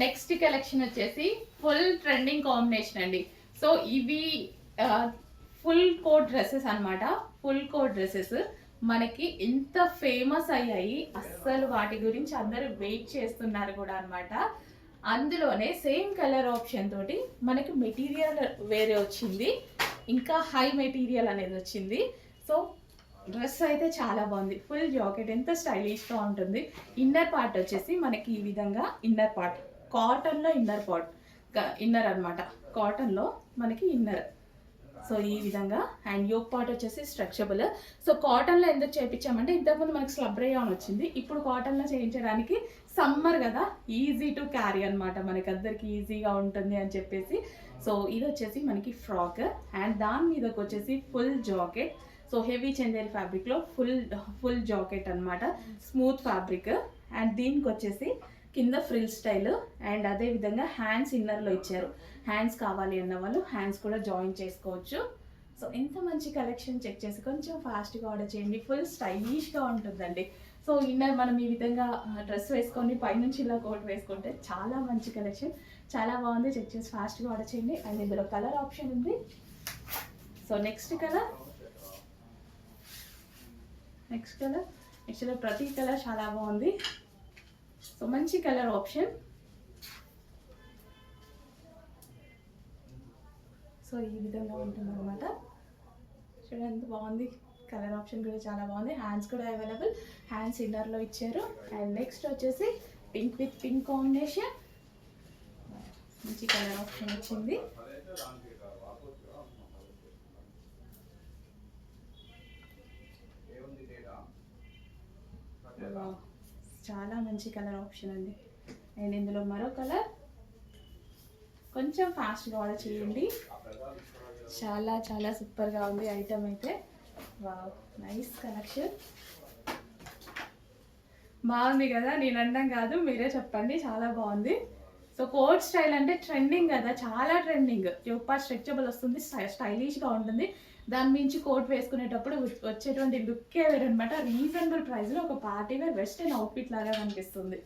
Next collection వచ్చేసి full trending combination అండి. So ఇవి ఫుల్ కోట్ డ్రెస్సెస్ అన్నమాట. ఫుల్ కోట్ డ్రెస్సెస్ మనకి ఎంత ఫేమస్ అయ్యాయి, అస్సలు వాటి గురించి అందరూ వెయిట్ చేస్తున్నారు కూడా అన్నమాట. అందులోనే సేమ్ కలర్ ఆప్షన్ తోటి మనకి మెటీరియల్ వేరే వచ్చింది, ఇంకా హై మెటీరియల్ అనేది వచ్చింది. సో డ్రెస్ అయితే చాలా బాగుంది. ఫుల్ జాకెట్ ఎంత స్టైలిష్గా ఉంటుంది. ఇన్నర్ పార్ట్ వచ్చేసి మనకి ఈ విధంగా ఇన్నర్ పార్ట్ కాటన్లో ఇన్నర్ అనమాట. కాటన్లో మనకి ఇన్నర్. సో ఈ విధంగా అండ్ యోక్ పార్ట్ వచ్చేసి స్ట్రెచబుల్. సో కాటన్లో ఎందుకు చేయించామంటే ఇంతకుముందు మనకి స్లబ్ రేయాన్ వచ్చింది, ఇప్పుడు కాటన్లో చేయించడానికి సమ్మర్ కదా, ఈజీ టు క్యారీ అనమాట, మనకి అందరికి ఈజీగా ఉంటుంది అని చెప్పేసి. సో ఇది వచ్చేసి మనకి ఫ్రాక్ అండ్ దాని మీదకి వచ్చేసి full jacket. So heavy Chanderi ఫ్యాబ్రిక్లో ఫుల్ జాకెట్ అనమాట, స్మూత్ ఫ్యాబ్రిక్. అండ్ దీనికి వచ్చేసి కింద ఫ్రిల్ స్టైల్ అండ్ అదే విధంగా హ్యాండ్స్ ఇన్నర్లో ఇచ్చారు. హ్యాండ్స్ కావాలి అన్న వాళ్ళు హ్యాండ్స్ కూడా జాయిన్ చేసుకోవచ్చు. సో ఎంత మంచి కలెక్షన్, చెక్ చేసి కొంచెం ఫాస్ట్గా ఆర్డర్ చేయండి. ఫుల్ స్టైలిష్గా ఉంటుందండి. సో ఇన్నర్ మనం ఈ విధంగా డ్రెస్ వేసుకొని పైనుంచి ఇలా కోట్ వేసుకుంటే చాలా మంచి కలెక్షన్, చాలా బాగుంది. చెక్ చేసి ఫాస్ట్గా ఆర్డర్ చేయండి. అండ్ ఇందులో కలర్ ఆప్షన్ ఉంది. సో నెక్స్ట్ కలర్ యాక్చువల్గా ప్రతి కలర్ చాలా బాగుంది. సో మంచి కలర్ ఆప్షన్. సో ఈ విధంగా ఉంటుంది అనమాట. చూడండి ఎంత బాగుంది, కలర్ ఆప్షన్ కూడా చాలా బాగుంది. హ్యాండ్స్ కూడా అవైలబుల్, హ్యాండ్స్ ఇన్నర్లో ఇచ్చారు. అండ్ నెక్స్ట్ వచ్చేసి పింక్ విత్ పింక్ కాంబినేషన్, మంచి కలర్ ఆప్షన్ వచ్చింది. చాలా మంచి కలర్ ఆప్షన్ అండి. అండ్ ఇందులో మరో కలర్, కొంచెం ఫాస్ట్గా ఆర్డర్ చేయండి. చాలా చాలా సూపర్గా ఉంది ఐటమ్ అయితే. వావ్, నైస్ కలెక్షన్, బాగుంది కదా, నేను అనడం కాదు, మీరే చెప్పండి, చాలా బాగుంది. సో కోట్ స్టైల్ అంటే ట్రెండింగ్ కదా, చాలా ట్రెండింగ్. యోక్ స్ట్రెచబుల్ వస్తుంది, స్టైలిష్గా ఉంటుంది. దాని మించి కోట్ వేసుకునేటప్పుడు వచ్చేటువంటి లుక్కే వేరనమాట. రీజనబుల్ ప్రైస్లో ఒక పార్టీ వేర్ వెస్టర్న్ అవుట్ఫిట్ లాగా కనిపిస్తుంది.